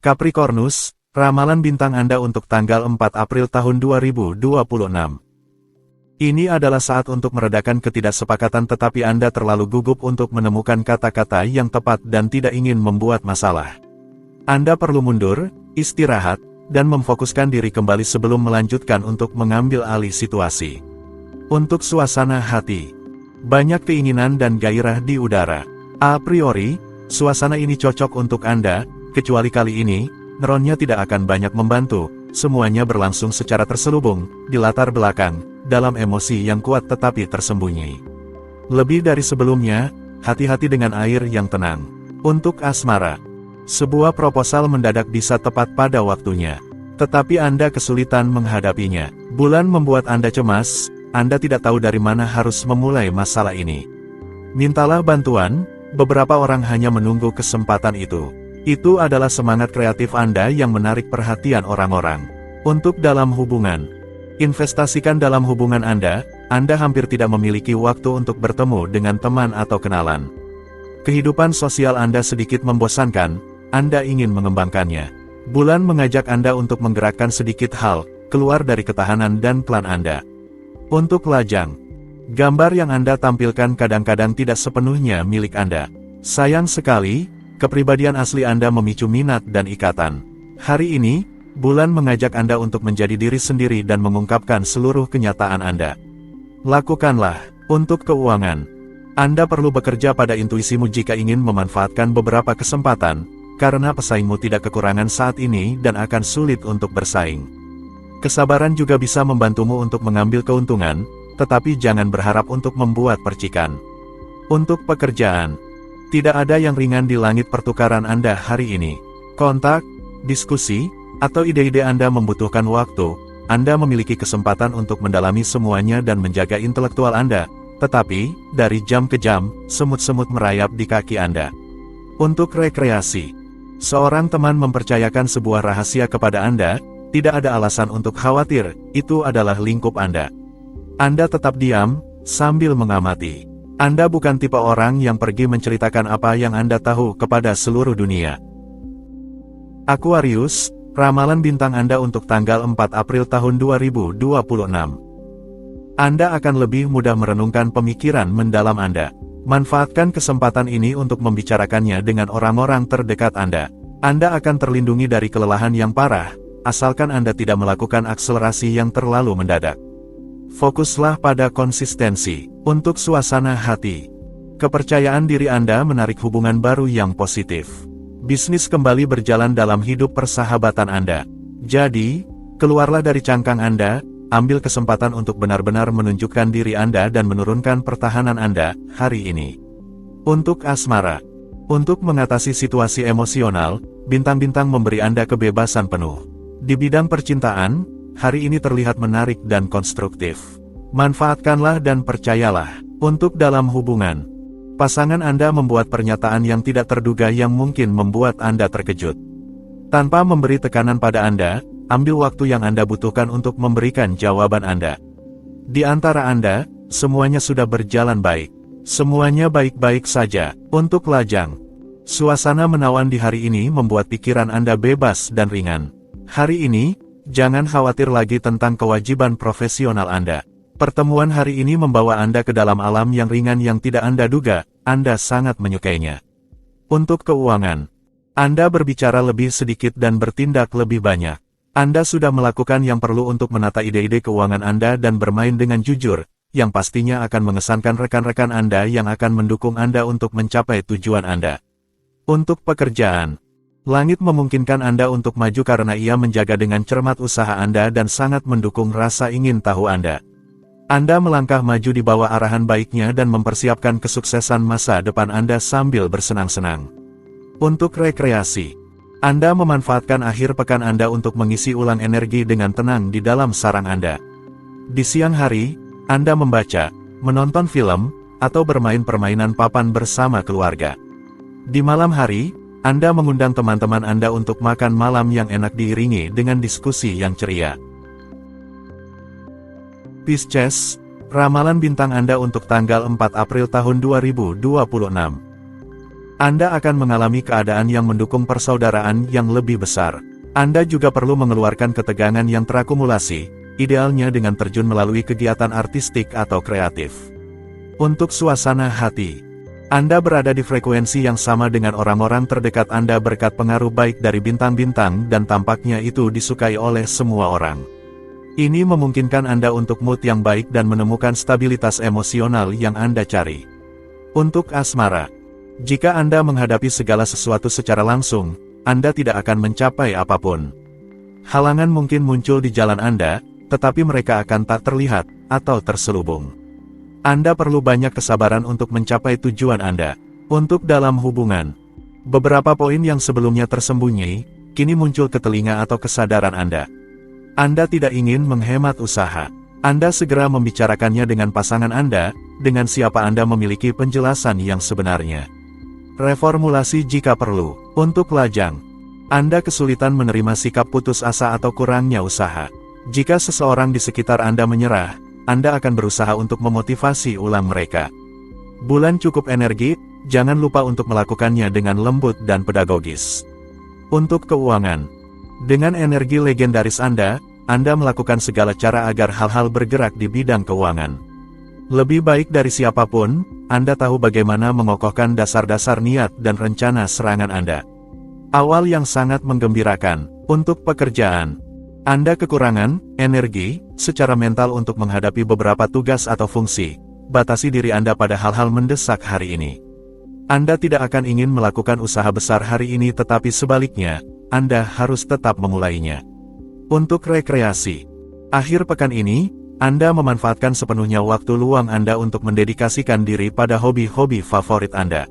Capricornus, ramalan bintang Anda untuk tanggal 4 April tahun 2026. Ini adalah saat untuk meredakan ketidaksepakatan, tetapi Anda terlalu gugup untuk menemukan kata-kata yang tepat dan tidak ingin membuat masalah. Anda perlu mundur, istirahat, dan memfokuskan diri kembali sebelum melanjutkan untuk mengambil alih situasi. Untuk suasana hati, banyak keinginan dan gairah di udara. A priori, suasana ini cocok untuk Anda, kecuali kali ini, neuronnya tidak akan banyak membantu. Semuanya berlangsung secara terselubung, di latar belakang, dalam emosi yang kuat tetapi tersembunyi. Lebih dari sebelumnya, hati-hati dengan air yang tenang. Untuk asmara, sebuah proposal mendadak bisa tepat pada waktunya. Tetapi Anda kesulitan menghadapinya. Bulan membuat Anda cemas, Anda tidak tahu dari mana harus memulai masalah ini. Mintalah bantuan, beberapa orang hanya menunggu kesempatan itu. Itu adalah semangat kreatif Anda yang menarik perhatian orang-orang. Untuk dalam hubungan, investasikan dalam hubungan Anda hampir tidak memiliki waktu untuk bertemu dengan teman atau kenalan. Kehidupan sosial Anda sedikit membosankan, Anda ingin mengembangkannya. Bulan mengajak Anda untuk menggerakkan sedikit hal, keluar dari ketahanan dan klan Anda. Untuk lajang, gambar yang Anda tampilkan kadang-kadang tidak sepenuhnya milik Anda. Sayang sekali, kepribadian asli Anda memicu minat dan ikatan. Hari ini, bulan mengajak Anda untuk menjadi diri sendiri dan mengungkapkan seluruh kenyataan Anda. Lakukanlah. Untuk keuangan, Anda perlu bekerja pada intuisimu jika ingin memanfaatkan beberapa kesempatan, karena pesaingmu tidak kekurangan saat ini dan akan sulit untuk bersaing. Kesabaran juga bisa membantumu untuk mengambil keuntungan, tetapi jangan berharap untuk membuat percikan. Untuk pekerjaan, tidak ada yang ringan di langit pertukaran Anda hari ini. Kontak, diskusi, atau ide-ide Anda membutuhkan waktu. Anda memiliki kesempatan untuk mendalami semuanya dan menjaga intelektual Anda. Tetapi, dari jam ke jam, semut-semut merayap di kaki Anda. Untuk rekreasi, seorang teman mempercayakan sebuah rahasia kepada Anda. Tidak ada alasan untuk khawatir, itu adalah lingkup Anda. Anda tetap diam, sambil mengamati. Anda bukan tipe orang yang pergi menceritakan apa yang Anda tahu kepada seluruh dunia. Aquarius, ramalan bintang Anda untuk tanggal 4 April tahun 2026. Anda akan lebih mudah merenungkan pemikiran mendalam Anda. Manfaatkan kesempatan ini untuk membicarakannya dengan orang-orang terdekat Anda. Anda akan terlindungi dari kelelahan yang parah, asalkan Anda tidak melakukan akselerasi yang terlalu mendadak. Fokuslah pada konsistensi. Untuk suasana hati, kepercayaan diri Anda menarik hubungan baru yang positif. Bisnis kembali berjalan dalam hidup persahabatan Anda. Jadi, keluarlah dari cangkang Anda, ambil kesempatan untuk benar-benar menunjukkan diri Anda dan menurunkan pertahanan Anda hari ini. Untuk asmara, untuk mengatasi situasi emosional, bintang-bintang memberi Anda kebebasan penuh. Di bidang percintaan, hari ini terlihat menarik dan konstruktif. Manfaatkanlah dan percayalah. Untuk dalam hubungan, pasangan Anda membuat pernyataan yang tidak terduga yang mungkin membuat Anda terkejut. Tanpa memberi tekanan pada Anda, ambil waktu yang Anda butuhkan untuk memberikan jawaban Anda. Di antara Anda, semuanya sudah berjalan baik. Semuanya baik-baik saja. Untuk lajang, suasana menawan di hari ini membuat pikiran Anda bebas dan ringan. Hari ini, jangan khawatir lagi tentang kewajiban profesional Anda. Pertemuan hari ini membawa Anda ke dalam alam yang ringan yang tidak Anda duga. Anda sangat menyukainya. Untuk keuangan, Anda berbicara lebih sedikit dan bertindak lebih banyak. Anda sudah melakukan yang perlu untuk menata ide-ide keuangan Anda dan bermain dengan jujur, yang pastinya akan mengesankan rekan-rekan Anda yang akan mendukung Anda untuk mencapai tujuan Anda. Untuk pekerjaan, langit memungkinkan Anda untuk maju karena ia menjaga dengan cermat usaha Anda dan sangat mendukung rasa ingin tahu Anda. Anda melangkah maju di bawah arahan baiknya dan mempersiapkan kesuksesan masa depan Anda sambil bersenang-senang. Untuk rekreasi, Anda memanfaatkan akhir pekan Anda untuk mengisi ulang energi dengan tenang di dalam sarang Anda. Di siang hari, Anda membaca, menonton film, atau bermain permainan papan bersama keluarga. Di malam hari, Anda mengundang teman-teman Anda untuk makan malam yang enak diiringi dengan diskusi yang ceria. Pisces, ramalan bintang Anda untuk tanggal 4 April tahun 2026. Anda akan mengalami keadaan yang mendukung persaudaraan yang lebih besar. Anda juga perlu mengeluarkan ketegangan yang terakumulasi, idealnya dengan terjun melalui kegiatan artistik atau kreatif. Untuk suasana hati, Anda berada di frekuensi yang sama dengan orang-orang terdekat Anda berkat pengaruh baik dari bintang-bintang dan tampaknya itu disukai oleh semua orang. Ini memungkinkan Anda untuk mood yang baik dan menemukan stabilitas emosional yang Anda cari. Untuk asmara, jika Anda menghadapi segala sesuatu secara langsung, Anda tidak akan mencapai apapun. Halangan mungkin muncul di jalan Anda, tetapi mereka akan tak terlihat atau terselubung. Anda perlu banyak kesabaran untuk mencapai tujuan Anda. Untuk dalam hubungan, beberapa poin yang sebelumnya tersembunyi, kini muncul ke telinga atau kesadaran Anda. Anda tidak ingin menghemat usaha. Anda segera membicarakannya dengan pasangan Anda, dengan siapa Anda memiliki penjelasan yang sebenarnya. Reformulasi jika perlu. Untuk lajang, Anda kesulitan menerima sikap putus asa atau kurangnya usaha. Jika seseorang di sekitar Anda menyerah, Anda akan berusaha untuk memotivasi ulang mereka. Bulan cukup energi, jangan lupa untuk melakukannya dengan lembut dan pedagogis. Untuk keuangan, dengan energi legendaris Anda melakukan segala cara agar hal-hal bergerak di bidang keuangan. Lebih baik dari siapapun, Anda tahu bagaimana mengokohkan dasar-dasar niat dan rencana serangan Anda. Awal yang sangat menggembirakan. Untuk pekerjaan, Anda kekurangan energi secara mental untuk menghadapi beberapa tugas atau fungsi. Batasi diri Anda pada hal-hal mendesak hari ini. Anda tidak akan ingin melakukan usaha besar hari ini, tetapi sebaliknya, Anda harus tetap memulainya. Untuk rekreasi, akhir pekan ini, Anda memanfaatkan sepenuhnya waktu luang Anda untuk mendedikasikan diri pada hobi-hobi favorit Anda.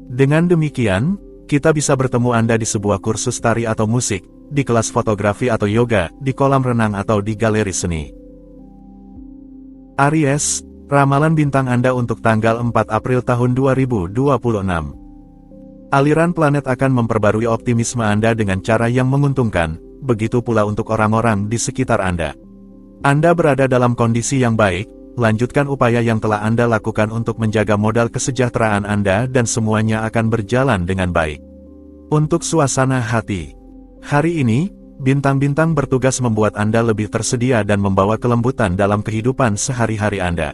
Dengan demikian, kita bisa bertemu Anda di sebuah kursus tari atau musik, di kelas fotografi atau yoga, di kolam renang atau di galeri seni. Aries, ramalan bintang Anda untuk tanggal 4 April tahun 2026. Aliran planet akan memperbarui optimisme Anda dengan cara yang menguntungkan, begitu pula untuk orang-orang di sekitar Anda. Anda berada dalam kondisi yang baik, lanjutkan upaya yang telah Anda lakukan untuk menjaga modal kesejahteraan Anda dan semuanya akan berjalan dengan baik. Untuk suasana hati, hari ini, bintang-bintang bertugas membuat Anda lebih tersedia dan membawa kelembutan dalam kehidupan sehari-hari Anda.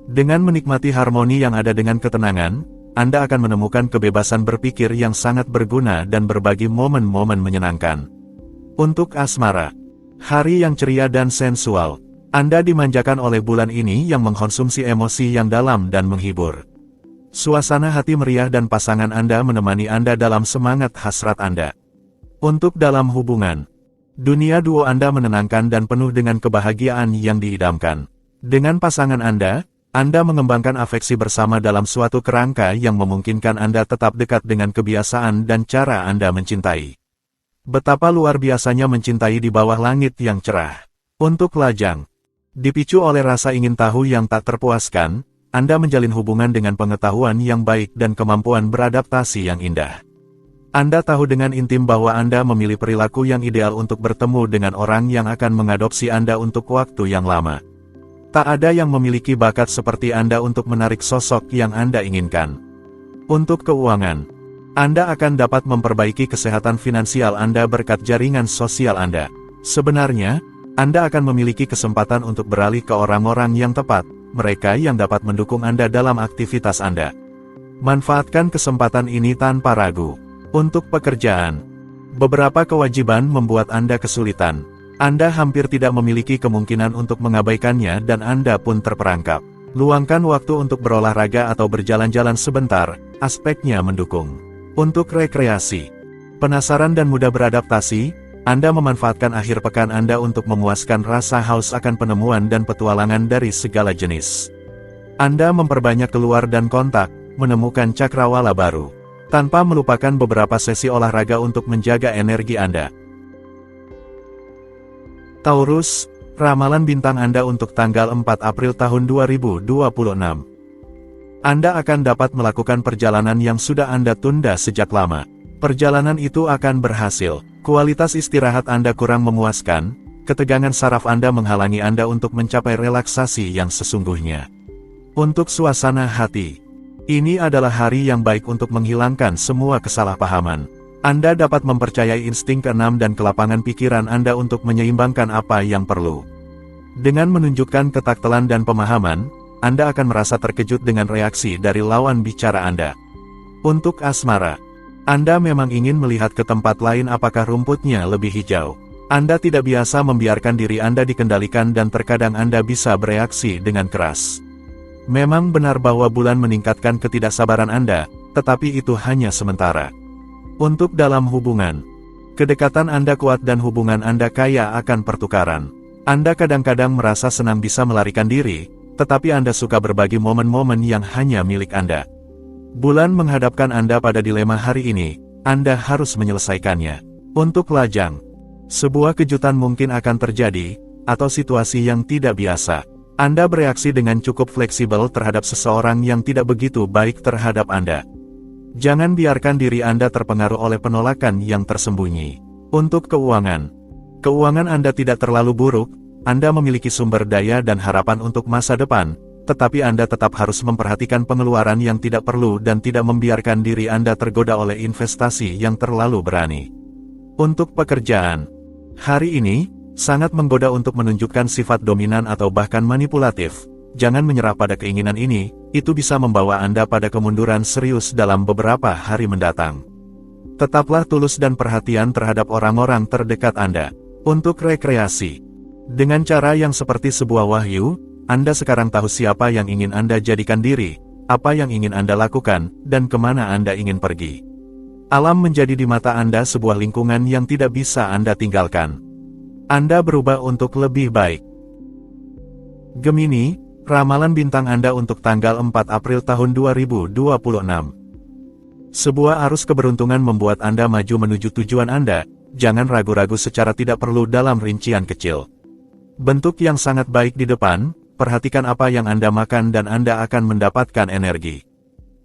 Dengan menikmati harmoni yang ada dengan ketenangan, Anda akan menemukan kebebasan berpikir yang sangat berguna dan berbagi momen-momen menyenangkan. Untuk asmara, hari yang ceria dan sensual, Anda dimanjakan oleh bulan ini yang mengkonsumsi emosi yang dalam dan menghibur. Suasana hati meriah dan pasangan Anda menemani Anda dalam semangat hasrat Anda. Untuk dalam hubungan, dunia duo Anda menenangkan dan penuh dengan kebahagiaan yang diidamkan. Dengan pasangan Anda mengembangkan afeksi bersama dalam suatu kerangka yang memungkinkan Anda tetap dekat dengan kebiasaan dan cara Anda mencintai. Betapa luar biasanya mencintai di bawah langit yang cerah. Untuk lajang, dipicu oleh rasa ingin tahu yang tak terpuaskan, Anda menjalin hubungan dengan pengetahuan yang baik dan kemampuan beradaptasi yang indah. Anda tahu dengan intim bahwa Anda memilih perilaku yang ideal untuk bertemu dengan orang yang akan mengadopsi Anda untuk waktu yang lama. Tak ada yang memiliki bakat seperti Anda untuk menarik sosok yang Anda inginkan. Untuk keuangan, Anda akan dapat memperbaiki kesehatan finansial Anda berkat jaringan sosial Anda. Sebenarnya, Anda akan memiliki kesempatan untuk beralih ke orang-orang yang tepat, mereka yang dapat mendukung Anda dalam aktivitas Anda. Manfaatkan kesempatan ini tanpa ragu. Untuk pekerjaan, beberapa kewajiban membuat Anda kesulitan. Anda hampir tidak memiliki kemungkinan untuk mengabaikannya dan Anda pun terperangkap. Luangkan waktu untuk berolahraga atau berjalan-jalan sebentar, aspeknya mendukung. Untuk rekreasi, penasaran dan mudah beradaptasi, Anda memanfaatkan akhir pekan Anda untuk memuaskan rasa haus akan penemuan dan petualangan dari segala jenis. Anda memperbanyak keluar dan kontak, menemukan cakrawala baru, tanpa melupakan beberapa sesi olahraga untuk menjaga energi Anda. Taurus, ramalan bintang Anda untuk tanggal 4 April tahun 2026. Anda akan dapat melakukan perjalanan yang sudah Anda tunda sejak lama. Perjalanan itu akan berhasil. Kualitas istirahat Anda kurang memuaskan, ketegangan saraf Anda menghalangi Anda untuk mencapai relaksasi yang sesungguhnya. Untuk suasana hati, Ini adalah hari yang baik untuk menghilangkan semua kesalahpahaman. Anda dapat mempercayai insting keenam dan kelapangan pikiran Anda untuk menyeimbangkan apa yang perlu. Dengan menunjukkan ketaktalan dan pemahaman, Anda akan merasa terkejut dengan reaksi dari lawan bicara Anda. Untuk asmara, Anda memang ingin melihat ke tempat lain apakah rumputnya lebih hijau. Anda tidak biasa membiarkan diri Anda dikendalikan dan terkadang Anda bisa bereaksi dengan keras. Memang benar bahwa bulan meningkatkan ketidaksabaran Anda, tetapi itu hanya sementara. Untuk dalam hubungan, kedekatan Anda kuat dan hubungan Anda kaya akan pertukaran. Anda kadang-kadang merasa senang bisa melarikan diri, tetapi Anda suka berbagi momen-momen yang hanya milik Anda. Bulan menghadapkan Anda pada dilema hari ini, Anda harus menyelesaikannya. Untuk lajang, sebuah kejutan mungkin akan terjadi, atau situasi yang tidak biasa. Anda bereaksi dengan cukup fleksibel terhadap seseorang yang tidak begitu baik terhadap Anda. Jangan biarkan diri Anda terpengaruh oleh penolakan yang tersembunyi. Untuk keuangan, keuangan Anda tidak terlalu buruk, Anda memiliki sumber daya dan harapan untuk masa depan, tetapi Anda tetap harus memperhatikan pengeluaran yang tidak perlu dan tidak membiarkan diri Anda tergoda oleh investasi yang terlalu berani. Untuk pekerjaan, hari ini sangat menggoda untuk menunjukkan sifat dominan atau bahkan manipulatif. Jangan menyerah pada keinginan ini, itu bisa membawa Anda pada kemunduran serius dalam beberapa hari mendatang. Tetaplah tulus dan perhatian terhadap orang-orang terdekat Anda. Untuk rekreasi, dengan cara yang seperti sebuah wahyu, Anda sekarang tahu siapa yang ingin Anda jadikan diri, apa yang ingin Anda lakukan, dan kemana Anda ingin pergi. Alam menjadi di mata Anda sebuah lingkungan yang tidak bisa Anda tinggalkan. Anda berubah untuk lebih baik. Gemini, ramalan bintang Anda untuk tanggal 4 April tahun 2026. Sebuah arus keberuntungan membuat Anda maju menuju tujuan Anda, jangan ragu-ragu secara tidak perlu dalam rincian kecil. Bentuk yang sangat baik di depan, perhatikan apa yang Anda makan dan Anda akan mendapatkan energi.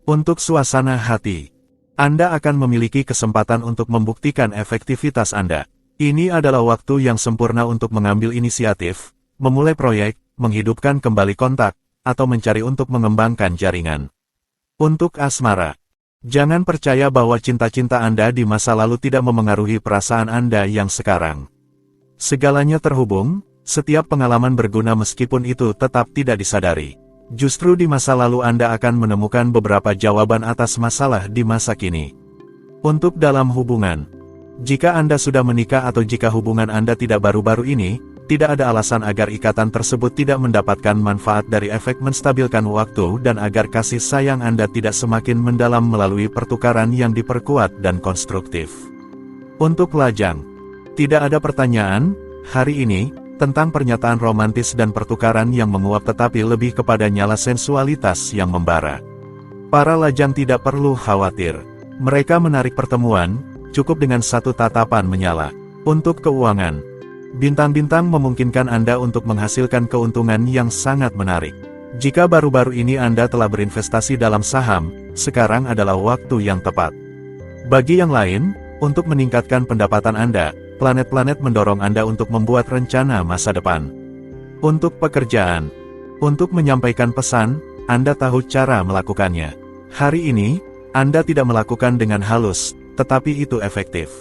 Untuk suasana hati, Anda akan memiliki kesempatan untuk membuktikan efektivitas Anda. Ini adalah waktu yang sempurna untuk mengambil inisiatif, memulai proyek, menghidupkan kembali kontak, atau mencari untuk mengembangkan jaringan. Untuk asmara, jangan percaya bahwa cinta-cinta Anda di masa lalu tidak memengaruhi perasaan Anda yang sekarang. Segalanya terhubung, setiap pengalaman berguna meskipun itu tetap tidak disadari. Justru di masa lalu Anda akan menemukan beberapa jawaban atas masalah di masa kini. Untuk dalam hubungan, jika Anda sudah menikah atau jika hubungan Anda tidak baru-baru ini, tidak ada alasan agar ikatan tersebut tidak mendapatkan manfaat dari efek menstabilkan waktu dan agar kasih sayang Anda tidak semakin mendalam melalui pertukaran yang diperkuat dan konstruktif. Untuk lajang, tidak ada pertanyaan, hari ini, tentang pernyataan romantis dan pertukaran yang menguap tetapi lebih kepada nyala sensualitas yang membara. Para lajang tidak perlu khawatir. Mereka menarik pertemuan, cukup dengan satu tatapan menyala. Untuk keuangan, bintang-bintang memungkinkan Anda untuk menghasilkan keuntungan yang sangat menarik. Jika baru-baru ini Anda telah berinvestasi dalam saham, sekarang adalah waktu yang tepat. Bagi yang lain, untuk meningkatkan pendapatan Anda, planet-planet mendorong Anda untuk membuat rencana masa depan. Untuk pekerjaan, untuk menyampaikan pesan, Anda tahu cara melakukannya. Hari ini, Anda tidak melakukan dengan halus, tetapi itu efektif.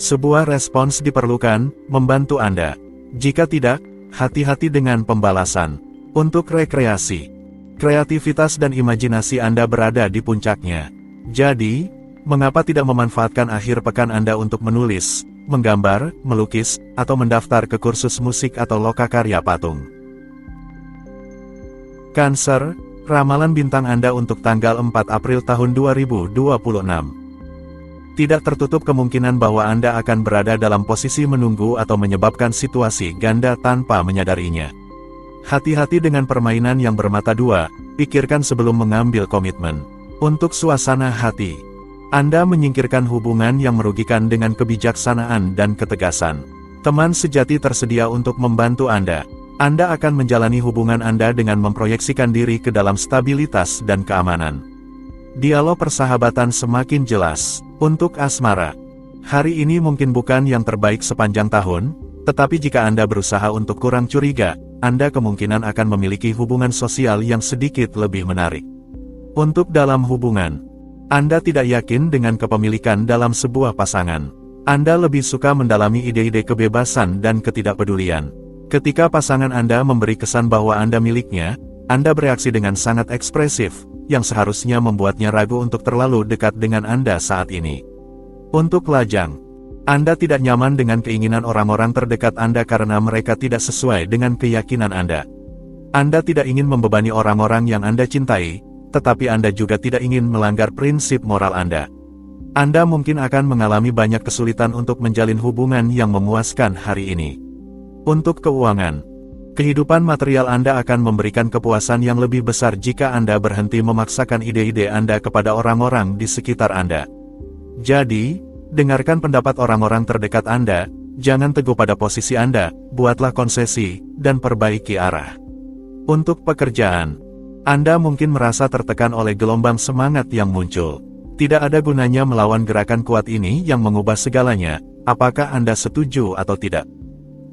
Sebuah respons diperlukan, membantu Anda. Jika tidak, hati-hati dengan pembalasan. Untuk rekreasi, kreativitas dan imajinasi Anda berada di puncaknya. Jadi, mengapa tidak memanfaatkan akhir pekan Anda untuk menulis, menggambar, melukis, atau mendaftar ke kursus musik atau lokakarya patung? Cancer, ramalan bintang Anda untuk tanggal 4 April tahun 2026. Tidak tertutup kemungkinan bahwa Anda akan berada dalam posisi menunggu atau menyebabkan situasi ganda tanpa menyadarinya. Hati-hati dengan permainan yang bermata dua, pikirkan sebelum mengambil komitmen. Untuk suasana hati, Anda menyingkirkan hubungan yang merugikan dengan kebijaksanaan dan ketegasan. Teman sejati tersedia untuk membantu Anda. Anda akan menjalani hubungan Anda dengan memproyeksikan diri ke dalam stabilitas dan keamanan. Dialog persahabatan semakin jelas. Untuk asmara, hari ini mungkin bukan yang terbaik sepanjang tahun, tetapi jika Anda berusaha untuk kurang curiga, Anda kemungkinan akan memiliki hubungan sosial yang sedikit lebih menarik. Untuk dalam hubungan, Anda tidak yakin dengan kepemilikan dalam sebuah pasangan. Anda lebih suka mendalami ide-ide kebebasan dan ketidakpedulian. Ketika pasangan Anda memberi kesan bahwa Anda miliknya, Anda bereaksi dengan sangat ekspresif, yang seharusnya membuatnya ragu untuk terlalu dekat dengan Anda saat ini. Untuk lajang, Anda tidak nyaman dengan keinginan orang-orang terdekat Anda karena mereka tidak sesuai dengan keyakinan Anda. Anda tidak ingin membebani orang-orang yang Anda cintai, tetapi Anda juga tidak ingin melanggar prinsip moral Anda. Anda mungkin akan mengalami banyak kesulitan untuk menjalin hubungan yang memuaskan hari ini. Untuk keuangan, kehidupan material Anda akan memberikan kepuasan yang lebih besar jika Anda berhenti memaksakan ide-ide Anda kepada orang-orang di sekitar Anda. Jadi, dengarkan pendapat orang-orang terdekat Anda, jangan teguh pada posisi Anda, buatlah konsesi, dan perbaiki arah. Untuk pekerjaan, Anda mungkin merasa tertekan oleh gelombang semangat yang muncul. Tidak ada gunanya melawan gerakan kuat ini yang mengubah segalanya, apakah Anda setuju atau tidak.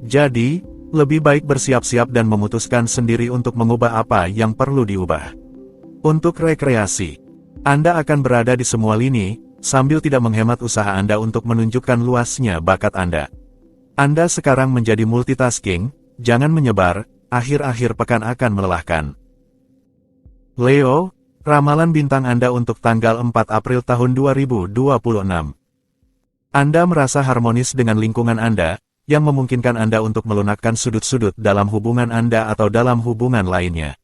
Jadi, lebih baik bersiap-siap dan memutuskan sendiri untuk mengubah apa yang perlu diubah. Untuk rekreasi, Anda akan berada di semua lini, sambil tidak menghemat usaha Anda untuk menunjukkan luasnya bakat Anda. Anda sekarang menjadi multitasking, jangan menyebar, akhir-akhir pekan akan melelahkan. Leo, ramalan bintang Anda untuk tanggal 4 April tahun 2026. Anda merasa harmonis dengan lingkungan Anda, yang memungkinkan Anda untuk melunakkan sudut-sudut dalam hubungan Anda atau dalam hubungan lainnya.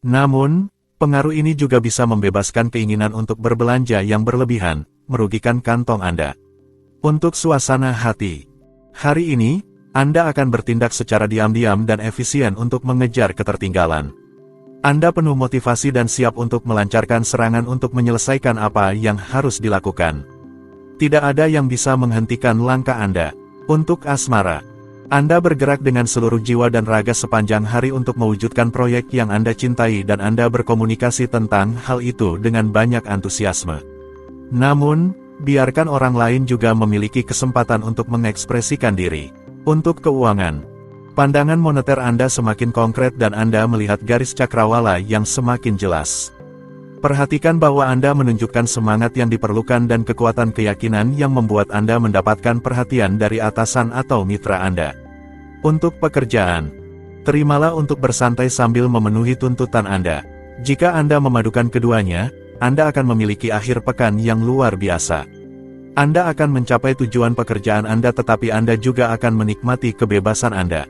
Namun, pengaruh ini juga bisa membebaskan keinginan untuk berbelanja yang berlebihan, merugikan kantong Anda. Untuk suasana hati, hari ini, Anda akan bertindak secara diam-diam dan efisien untuk mengejar ketertinggalan. Anda penuh motivasi dan siap untuk melancarkan serangan untuk menyelesaikan apa yang harus dilakukan. Tidak ada yang bisa menghentikan langkah Anda. Untuk asmara, Anda bergerak dengan seluruh jiwa dan raga sepanjang hari untuk mewujudkan proyek yang Anda cintai dan Anda berkomunikasi tentang hal itu dengan banyak antusiasme. Namun, biarkan orang lain juga memiliki kesempatan untuk mengekspresikan diri. Untuk keuangan, pandangan moneter Anda semakin konkret dan Anda melihat garis cakrawala yang semakin jelas. Perhatikan bahwa Anda menunjukkan semangat yang diperlukan dan kekuatan keyakinan yang membuat Anda mendapatkan perhatian dari atasan atau mitra Anda. Untuk pekerjaan, terimalah untuk bersantai sambil memenuhi tuntutan Anda. Jika Anda memadukan keduanya, Anda akan memiliki akhir pekan yang luar biasa. Anda akan mencapai tujuan pekerjaan Anda tetapi Anda juga akan menikmati kebebasan Anda.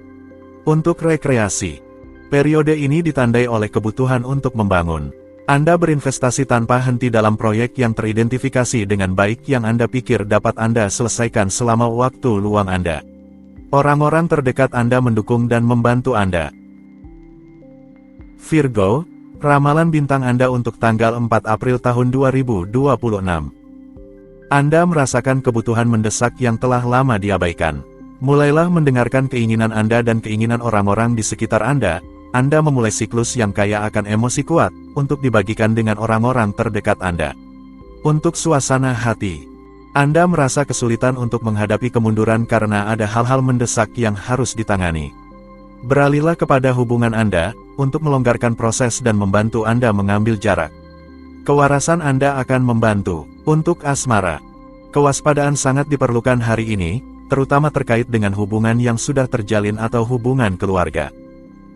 Untuk rekreasi, periode ini ditandai oleh kebutuhan untuk membangun. Anda berinvestasi tanpa henti dalam proyek yang teridentifikasi dengan baik yang Anda pikir dapat Anda selesaikan selama waktu luang Anda. Orang-orang terdekat Anda mendukung dan membantu Anda. Virgo, ramalan bintang Anda untuk tanggal 4 April tahun 2026. Anda merasakan kebutuhan mendesak yang telah lama diabaikan. Mulailah mendengarkan keinginan Anda dan keinginan orang-orang di sekitar Anda. Anda memulai siklus yang kaya akan emosi kuat, untuk dibagikan dengan orang-orang terdekat Anda. Untuk suasana hati, Anda merasa kesulitan untuk menghadapi kemunduran karena ada hal-hal mendesak yang harus ditangani. Beralihlah kepada hubungan Anda, untuk melonggarkan proses dan membantu Anda mengambil jarak. Kewarasan Anda akan membantu. Untuk asmara, kewaspadaan sangat diperlukan hari ini, terutama terkait dengan hubungan yang sudah terjalin atau hubungan keluarga.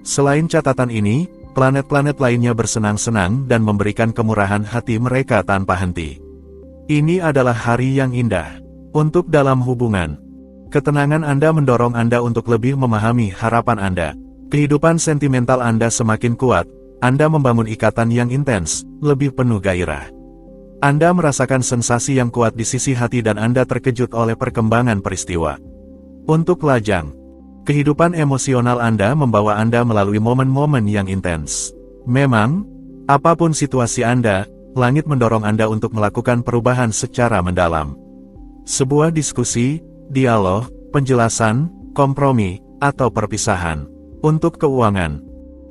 Selain catatan ini, planet-planet lainnya bersenang-senang dan memberikan kemurahan hati mereka tanpa henti. Ini adalah hari yang indah. Untuk dalam hubungan, ketenangan Anda mendorong Anda untuk lebih memahami harapan Anda. Kehidupan sentimental Anda semakin kuat, Anda membangun ikatan yang intens, lebih penuh gairah. Anda merasakan sensasi yang kuat di sisi hati dan Anda terkejut oleh perkembangan peristiwa. Untuk lajang, kehidupan emosional Anda membawa Anda melalui momen-momen yang intens. Memang, apapun situasi Anda, langit mendorong Anda untuk melakukan perubahan secara mendalam. Sebuah diskusi, dialog, penjelasan, kompromi, atau perpisahan. Untuk keuangan,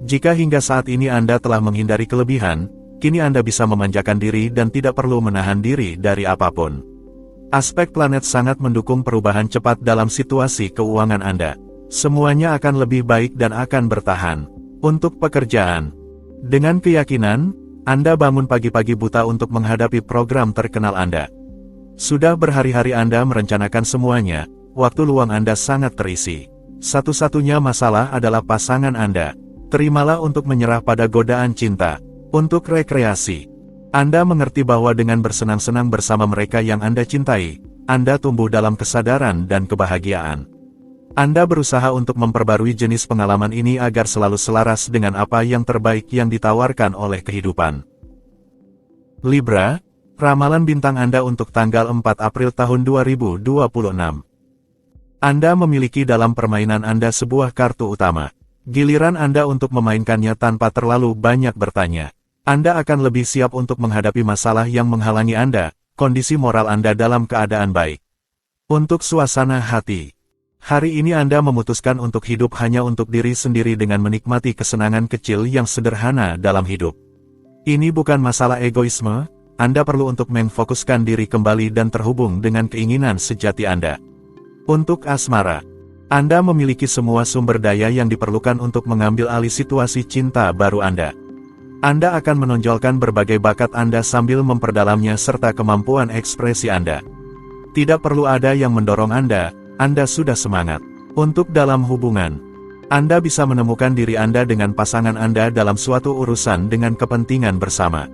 jika hingga saat ini Anda telah menghindari kelebihan, kini Anda bisa memanjakan diri dan tidak perlu menahan diri dari apapun. Aspek planet sangat mendukung perubahan cepat dalam situasi keuangan Anda. Semuanya akan lebih baik dan akan bertahan. Untuk pekerjaan, dengan keyakinan, Anda bangun pagi-pagi buta untuk menghadapi program terkenal Anda. Sudah berhari-hari Anda merencanakan semuanya, waktu luang Anda sangat terisi. Satu-satunya masalah adalah pasangan Anda. Terimalah untuk menyerah pada godaan cinta. Untuk rekreasi. Anda mengerti bahwa dengan bersenang-senang bersama mereka yang Anda cintai, Anda tumbuh dalam kesadaran dan kebahagiaan. Anda berusaha untuk memperbarui jenis pengalaman ini agar selalu selaras dengan apa yang terbaik yang ditawarkan oleh kehidupan. Libra, ramalan bintang Anda untuk tanggal 4 April tahun 2026. Anda memiliki dalam permainan Anda sebuah kartu utama. Giliran Anda untuk memainkannya tanpa terlalu banyak bertanya. Anda akan lebih siap untuk menghadapi masalah yang menghalangi Anda, kondisi moral Anda dalam keadaan baik. Untuk suasana hati. Hari ini Anda memutuskan untuk hidup hanya untuk diri sendiri dengan menikmati kesenangan kecil yang sederhana dalam hidup. Ini bukan masalah egoisme, Anda perlu untuk memfokuskan diri kembali dan terhubung dengan keinginan sejati Anda. Untuk asmara, Anda memiliki semua sumber daya yang diperlukan untuk mengambil alih situasi cinta baru Anda. Anda akan menonjolkan berbagai bakat Anda sambil memperdalamnya serta kemampuan ekspresi Anda. Tidak perlu ada yang mendorong Anda sudah semangat. Untuk dalam hubungan, Anda bisa menemukan diri Anda dengan pasangan Anda dalam suatu urusan dengan kepentingan bersama.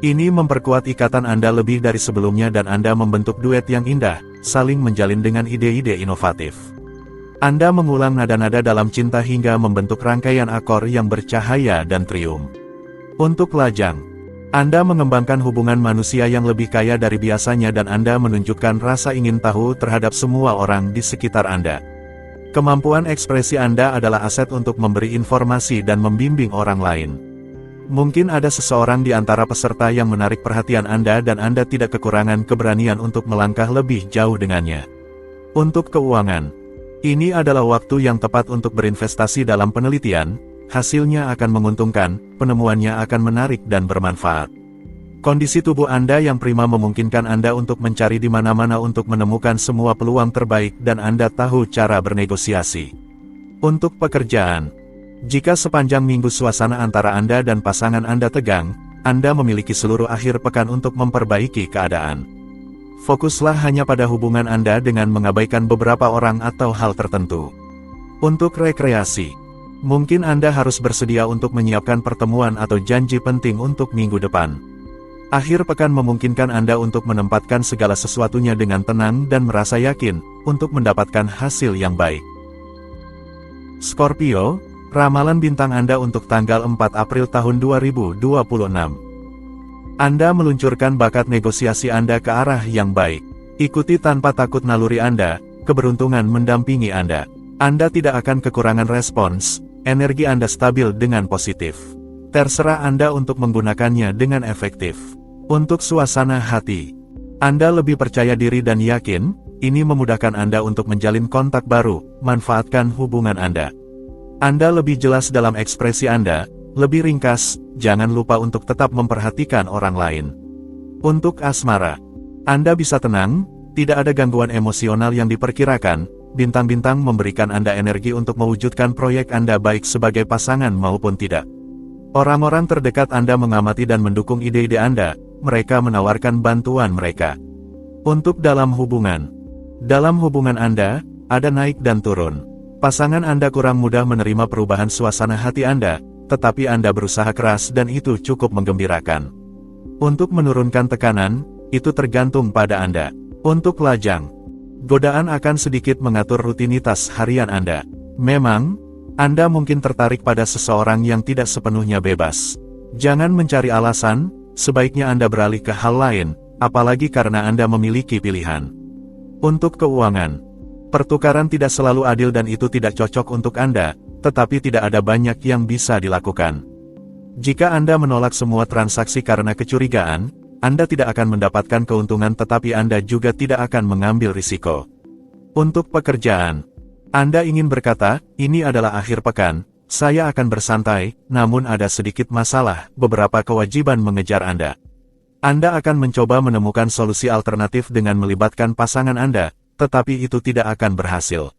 Ini memperkuat ikatan Anda lebih dari sebelumnya dan Anda membentuk duet yang indah, saling menjalin dengan ide-ide inovatif. Anda mengulang nada-nada dalam cinta hingga membentuk rangkaian akor yang bercahaya dan trium. Untuk lajang, Anda mengembangkan hubungan manusia yang lebih kaya dari biasanya dan Anda menunjukkan rasa ingin tahu terhadap semua orang di sekitar Anda. Kemampuan ekspresi Anda adalah aset untuk memberi informasi dan membimbing orang lain. Mungkin ada seseorang di antara peserta yang menarik perhatian Anda dan Anda tidak kekurangan keberanian untuk melangkah lebih jauh dengannya. Untuk keuangan, ini adalah waktu yang tepat untuk berinvestasi dalam penelitian, hasilnya akan menguntungkan, penemuannya akan menarik dan bermanfaat. Kondisi tubuh Anda yang prima memungkinkan Anda untuk mencari di mana-mana untuk menemukan semua peluang terbaik dan Anda tahu cara bernegosiasi. Untuk pekerjaan, jika sepanjang minggu suasana antara Anda dan pasangan Anda tegang, Anda memiliki seluruh akhir pekan untuk memperbaiki keadaan. Fokuslah hanya pada hubungan Anda dengan mengabaikan beberapa orang atau hal tertentu. Untuk rekreasi, mungkin Anda harus bersedia untuk menyiapkan pertemuan atau janji penting untuk minggu depan. Akhir pekan memungkinkan Anda untuk menempatkan segala sesuatunya dengan tenang dan merasa yakin untuk mendapatkan hasil yang baik. Scorpio, ramalan bintang Anda untuk tanggal 4 April tahun 2026. Anda meluncurkan bakat negosiasi Anda ke arah yang baik. Ikuti tanpa takut naluri Anda, keberuntungan mendampingi Anda. Anda tidak akan kekurangan respons, energi Anda stabil dengan positif. Terserah Anda untuk menggunakannya dengan efektif. Untuk suasana hati, Anda lebih percaya diri dan yakin, ini memudahkan Anda untuk menjalin kontak baru, manfaatkan hubungan Anda. Anda lebih jelas dalam ekspresi Anda, lebih ringkas, jangan lupa untuk tetap memperhatikan orang lain. Untuk asmara, Anda bisa tenang, tidak ada gangguan emosional yang diperkirakan, bintang-bintang memberikan Anda energi untuk mewujudkan proyek Anda baik sebagai pasangan maupun tidak. Orang-orang terdekat Anda mengamati dan mendukung ide-ide Anda, mereka menawarkan bantuan mereka. Untuk dalam hubungan Anda, ada naik dan turun. Pasangan Anda kurang mudah menerima perubahan suasana hati Anda, tetapi Anda berusaha keras dan itu cukup menggembirakan. Untuk menurunkan tekanan, itu tergantung pada Anda. Untuk lajang, godaan akan sedikit mengatur rutinitas harian Anda. Memang, Anda mungkin tertarik pada seseorang yang tidak sepenuhnya bebas. Jangan mencari alasan, sebaiknya Anda beralih ke hal lain, apalagi karena Anda memiliki pilihan. Untuk keuangan, pertukaran tidak selalu adil dan itu tidak cocok untuk Anda, tetapi tidak ada banyak yang bisa dilakukan. Jika Anda menolak semua transaksi karena kecurigaan, Anda tidak akan mendapatkan keuntungan tetapi Anda juga tidak akan mengambil risiko. Untuk pekerjaan, Anda ingin berkata, ini adalah akhir pekan, saya akan bersantai, namun ada sedikit masalah, beberapa kewajiban mengejar Anda. Anda akan mencoba menemukan solusi alternatif dengan melibatkan pasangan Anda, tetapi itu tidak akan berhasil.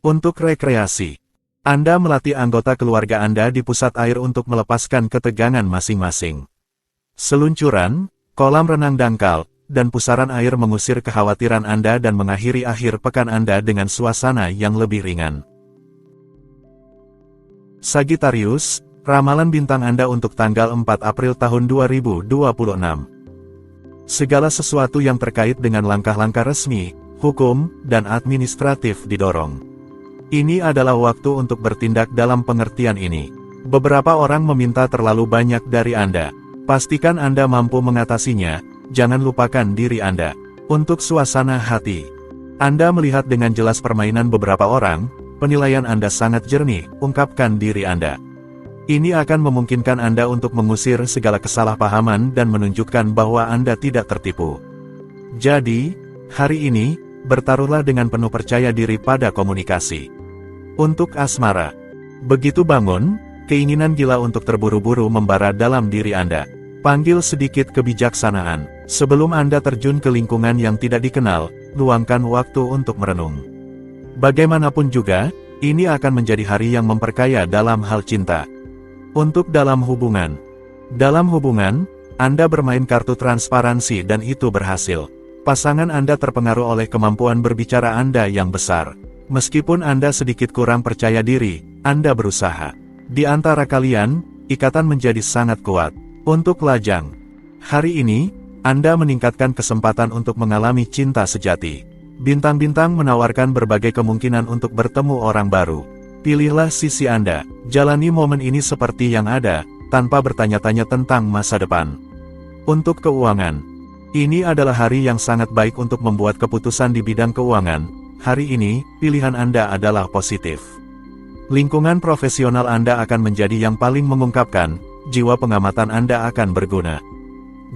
Untuk rekreasi, Anda melatih anggota keluarga Anda di pusat air untuk melepaskan ketegangan masing-masing. Seluncuran, kolam renang dangkal, dan pusaran air mengusir kekhawatiran Anda dan mengakhiri akhir pekan Anda dengan suasana yang lebih ringan. Sagittarius, ramalan bintang Anda untuk tanggal 4 April tahun 2026. Segala sesuatu yang terkait dengan langkah-langkah resmi, hukum, dan administratif didorong. Ini adalah waktu untuk bertindak dalam pengertian ini. Beberapa orang meminta terlalu banyak dari Anda. Pastikan Anda mampu mengatasinya, jangan lupakan diri Anda. Untuk suasana hati, Anda melihat dengan jelas permainan beberapa orang, penilaian Anda sangat jernih, ungkapkan diri Anda. Ini akan memungkinkan Anda untuk mengusir segala kesalahpahaman dan menunjukkan bahwa Anda tidak tertipu. Jadi, hari ini, bertaruhlah dengan penuh percaya diri pada komunikasi. Untuk asmara, begitu bangun, keinginan gila untuk terburu-buru membara dalam diri Anda. Panggil sedikit kebijaksanaan. Sebelum Anda terjun ke lingkungan yang tidak dikenal, luangkan waktu untuk merenung. Bagaimanapun juga, ini akan menjadi hari yang memperkaya dalam hal cinta. Untuk dalam hubungan, Anda bermain kartu transparansi dan itu berhasil. Pasangan Anda terpengaruh oleh kemampuan berbicara Anda yang besar. Meskipun Anda sedikit kurang percaya diri, Anda berusaha. Di antara kalian, ikatan menjadi sangat kuat. Untuk lajang, hari ini, Anda meningkatkan kesempatan untuk mengalami cinta sejati. Bintang-bintang menawarkan berbagai kemungkinan untuk bertemu orang baru. Pilihlah sisi Anda, jalani momen ini seperti yang ada, tanpa bertanya-tanya tentang masa depan. Untuk keuangan, ini adalah hari yang sangat baik untuk membuat keputusan di bidang keuangan. Hari ini, pilihan Anda adalah positif. Lingkungan profesional Anda akan menjadi yang paling mengungkapkan, jiwa pengamatan Anda akan berguna.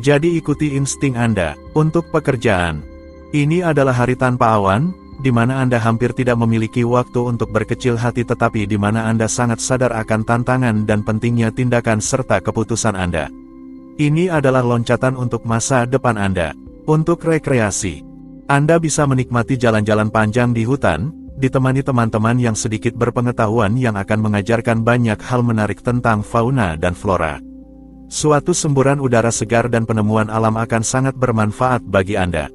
Jadi ikuti insting Anda. Untuk pekerjaan, ini adalah hari tanpa awan, di mana Anda hampir tidak memiliki waktu untuk berkecil hati tetapi di mana Anda sangat sadar akan tantangan dan pentingnya tindakan serta keputusan Anda. Ini adalah loncatan untuk masa depan Anda. Untuk rekreasi, Anda bisa menikmati jalan-jalan panjang di hutan, ditemani teman-teman yang sedikit berpengetahuan yang akan mengajarkan banyak hal menarik tentang fauna dan flora. Suatu semburan udara segar dan penemuan alam akan sangat bermanfaat bagi Anda.